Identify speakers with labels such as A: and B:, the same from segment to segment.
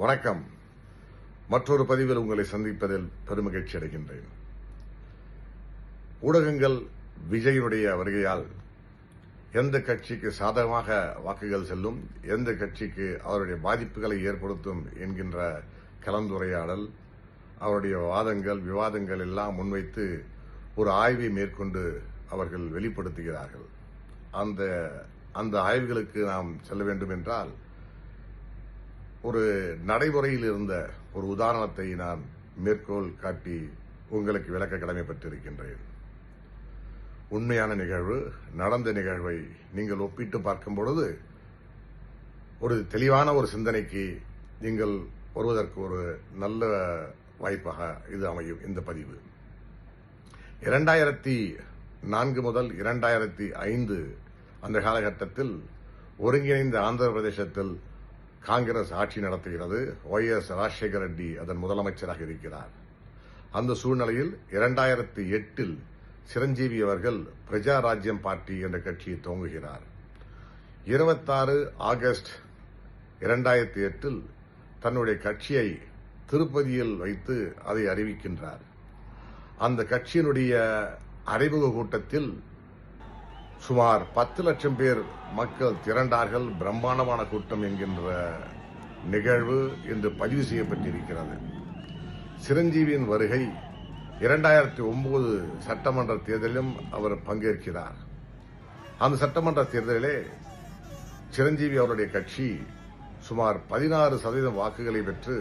A: வணக்கம். மற்றொரு பதிவில் உங்களை சந்திப்பதில் பெருமகிழ்ச்சி அடைகின்றேன். ஊடகங்கள் விஜயனுடைய வருகையால் எந்த கட்சிக்கு சாதகமாக வாக்குகள் செல்லும், எந்த கட்சிக்கு அவருடைய பாதிப்புகளை ஏற்படுத்தும் என்கின்ற கலந்துரையாடல், அவருடைய வாதங்கள் விவாதங்கள் எல்லாம் முன்வைத்து ஒரு ஆய்வை மேற்கொண்டு அவர்கள் வெளிப்படுத்துகிறார்கள். அந்த ஆய்வுகளுக்கு நாம் செல்ல வேண்டும் என்றால் ஒரு நடைமுறையில் இருந்த ஒரு உதாரணத்தை நான் மேற்கோள் காட்டி உங்களுக்கு விளக்க கடமைப்பட்டிருக்கின்றேன். உண்மையான நிகழ்வு, நடந்த நிகழ்வை நீங்கள் ஒப்பிட்டு பார்க்கும் பொழுது ஒரு தெளிவான ஒரு சிந்தனைக்கு நீங்கள் வருவதற்கு ஒரு நல்ல வாய்ப்பாக இது அமையும். இந்த பதிவு 2004 முதல் 2005 அந்த காலகட்டத்தில் ஒருங்கிணைந்த ஆந்திர பிரதேசத்தில் காங்கிரஸ் ஆட்சி நடத்துகிறது. ஒய்.எஸ். ராஜசேகர ரெட்டி அதன் முதலமைச்சராக இருக்கிறார். அந்த சூழ்நிலையில் 2008 சிரஞ்சீவி அவர்கள் பிரஜா ராஜ்யம் பார்ட்டி என்ற கட்சியை துவங்குகிறார். 26 ஆகஸ்ட் 2008 தன்னுடைய கட்சியை திருப்பதியில் வைத்து அதை அறிவிக்கின்றார். அந்த கட்சியினுடைய அறிமுக கூட்டத்தில் சுமார் 10 லட்சம் பேர் மக்கள் திரண்டார்கள். பிரம்மாண்டமான கூட்டம் என்கின்ற நிகழ்வு இன்று பதிவு செய்யப்பட்டிருக்கிறது. சிரஞ்சீவியின் வருகை 2009 சட்டமன்ற தேர்தலிலும் அவர் பங்கேற்கிறார். அந்த சட்டமன்ற தேர்தலிலே சிரஞ்சீவி அவருடைய கட்சி சுமார் 16% வாக்குகளை பெற்று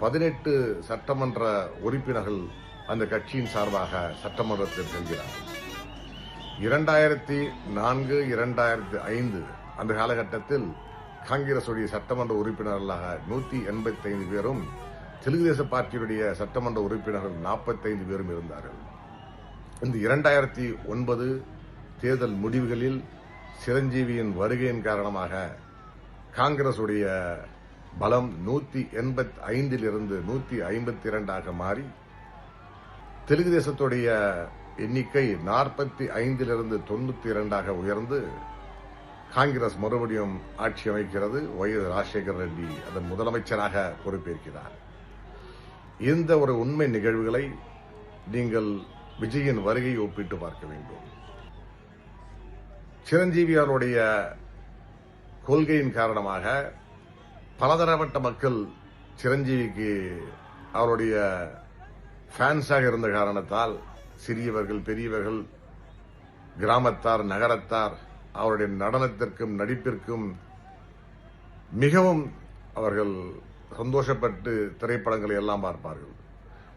A: 18 சட்டமன்ற உறுப்பினர்கள் அந்த கட்சியின் சார்பாக சட்டமன்றத்தில் செல்கிறார். 2004, 2005 அந்த காலகட்டத்தில் காங்கிரசுடைய சட்டமன்ற உறுப்பினர்களாக 185 பேரும், தெலுங்கு தேச பார்ட்டியுடைய சட்டமன்ற உறுப்பினர்கள் 45 பேரும் இருந்தார்கள். இந்த 2009 தேர்தல் முடிவுகளில் சிரஞ்சீவியின் வருகையின் காரணமாக காங்கிரசுடைய பலம் 185 152 மாறி தெலுங்கு தேசத்துடைய எண்ணிக்கை 45 92 உயர்ந்து காங்கிரஸ் மறுபடியும் ஆட்சி அமைக்கிறது. ஒய்.எஸ். ராஜசேகர ரெட்டி அதன் முதலமைச்சராக பொறுப்பேற்கிறார். இந்த ஒரு உண்மை நிகழ்வுகளை நீங்கள் விஜயின் வருகையை ஒப்பிட்டு பார்க்க வேண்டும். சிரஞ்சீவி அவருடைய கொள்கையின் காரணமாக பலதரப்பட்ட மக்கள் சிரஞ்சீவிக்கு அவருடைய ஃபேன்ஸாக இருந்த காரணத்தால் சிறியவர்கள், பெரியவர்கள், கிராமத்தார், நகரத்தார் அவருடைய நடனத்திற்கும் நடிப்பிற்கும் மிகவும் அவர்கள் சந்தோஷப்பட்டு திரைப்படங்களை எல்லாம் பார்ப்பார்கள்.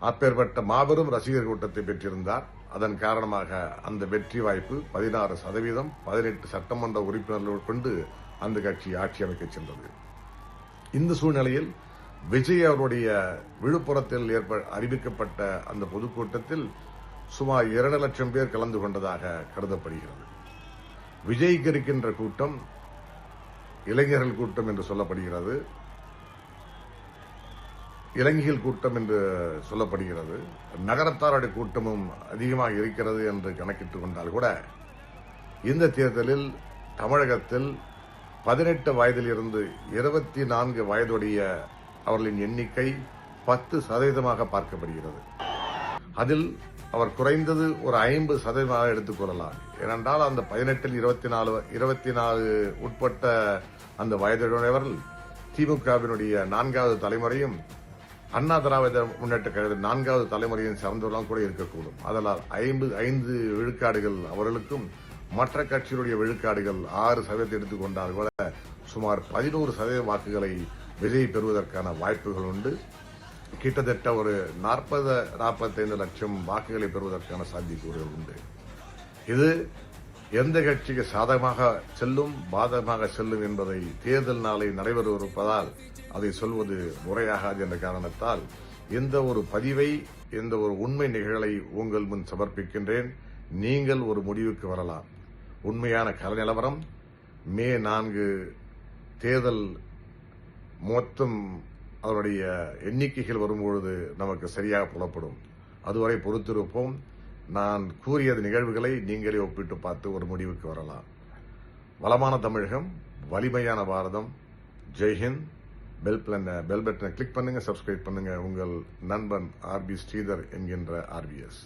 A: அப்பேற்பட்ட மாபெரும் ரசிகர் கூட்டத்தை பெற்றிருந்தார். அதன் காரணமாக அந்த வெற்றி வாய்ப்பு 16%, 18 சட்டமன்ற உறுப்பினர்கள் கொண்டு அந்த கட்சி ஆட்சி அமைக்க சென்றது. இந்த சூழ்நிலையில் விஜய் அவருடைய விழுப்புரத்தில் அறிவிக்கப்பட்ட அந்த பொதுக்கூட்டத்தில் சுமார் 2 லட்சம் பேர் கலந்து கொண்டதாக கருதப்படுகிறது. விஜய்க்கு இருக்கின்ற கூட்டம் இளைஞர்கள் கூட்டம் என்று சொல்லப்படுகிறது, இளைஞர்கள் கூட்டம் என்று சொல்லப்படுகிறது. நகரத்தாருடைய கூட்டமும் அதிகமாக இருக்கிறது என்று கணக்கிட்டுக் கொண்டால் கூட இந்த தேர்தலில் தமிழகத்தில் 18 வயதிலிருந்து 24 வயதுடைய அவர்களின் எண்ணிக்கை 10% பார்க்கப்படுகிறது. அதில் அவர் குறைந்தது ஒரு 50% எடுத்துக்கொள்ளலாம். ஏனென்றால் அந்த 18 24 உட்பட்ட அந்த வயதுடையவர்கள் திமுகவினுடைய 4வது தலைமுறையும் அண்ணா திராவிட முன்னேற்ற கழக 4வது தலைமுறையும் சார்ந்தவர்களும் கூட இருக்கக்கூடும். அதனால் 5 விழுக்காடுகள் அவர்களுக்கும் மற்ற கட்சிகளுடைய விழுக்காடுகள் 6% எடுத்துக்கொண்டால் கூட சுமார் 11% வாக்குகளை விஜய் பெறுவதற்கான வாய்ப்புகள் உண்டு. கிட்டத்தட்ட ஒரு 40-45 லட்சம் வாக்குகளை பெறுவதற்கான சாத்தியக்கூறுகள் உண்டு. இது எந்த கட்சிக்கு சாதகமாக செல்லும், பாதகமாக செல்லும் என்பதை தேர்தல் நாளை நடைபெறவிருப்பதால் அதை சொல்வது முறையாகாது என்ற காரணத்தால் இந்த ஒரு பதிவை, இந்த ஒரு உண்மை நிகழ்வை உங்கள் முன் சமர்ப்பிக்கின்றேன். நீங்கள் ஒரு முடிவுக்கு வரலாம். உண்மையான கள நிலவரம் மே 4 தேர்தல் மொத்தம் அவருடைய எண்ணிக்கைகள் வரும்பொழுது நமக்கு சரியாக புலப்படும். அதுவரை பொறுத்திருப்போம். நான் கூறிய நிகழ்வுகளை நீங்களே ஒப்பிட்டு பார்த்து ஒரு முடிவுக்கு வரலாம். வளமான தமிழகம், வலிமையான பாரதம். ஜெய்ஹிந்த். பெல் பட்டனை கிளிக் பண்ணுங்க, சப்ஸ்கிரைப் பண்ணுங்க. உங்கள் நண்பன் ஆர்பி ஸ்ரீதர் என்கின்ற ஆர்பிஎஸ்.